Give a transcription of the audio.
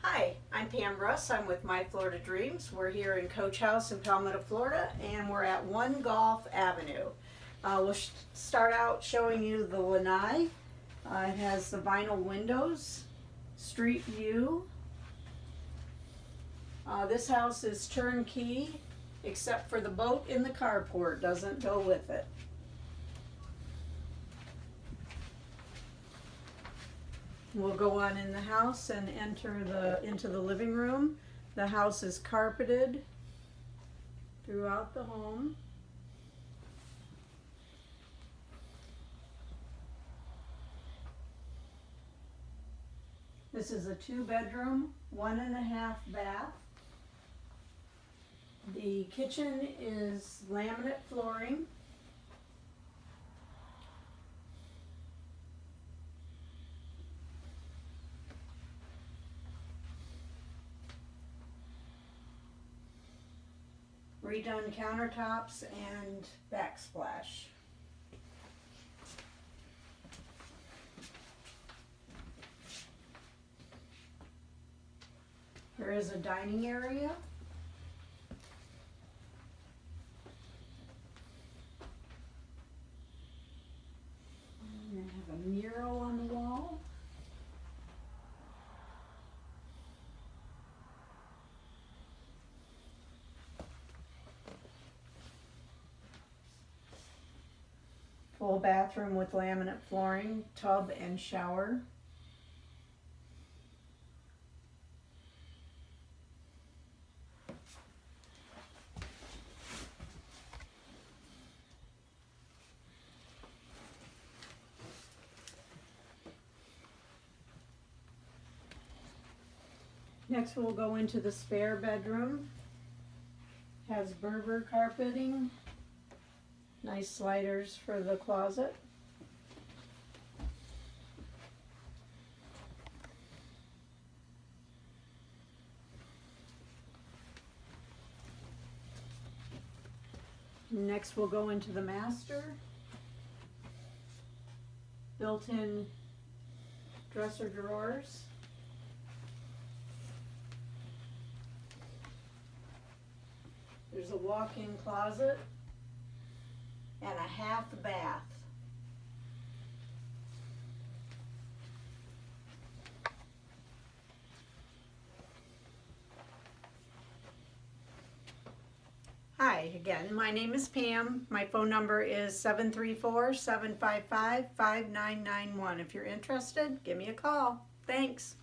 Hi, I'm Pam Russ. I'm with My Florida Dreams. We're here in Coach House in Palmetto, Florida, and we're at 1 Gulf Avenue. We'll start out showing you the lanai. It has the vinyl windows, street view. This house is turnkey, except for the boat in the carport doesn't go with it. We'll go on in the house and enter into the living room. The house is carpeted throughout the home. This is a 2-bedroom, 1.5 bath. The kitchen is laminate flooring. Redone countertops and backsplash. There is a dining area. And I have a mural on the wall. Full bathroom with laminate flooring, tub and shower. Next we'll go into the spare bedroom. Has Berber carpeting. Nice sliders for the closet. Next we'll go into the master. Built-in dresser drawers. There's a walk-in closet and a half bath. Hi again, my name is Pam. My phone number is 734-755-5991. If you're interested, give me a call. Thanks.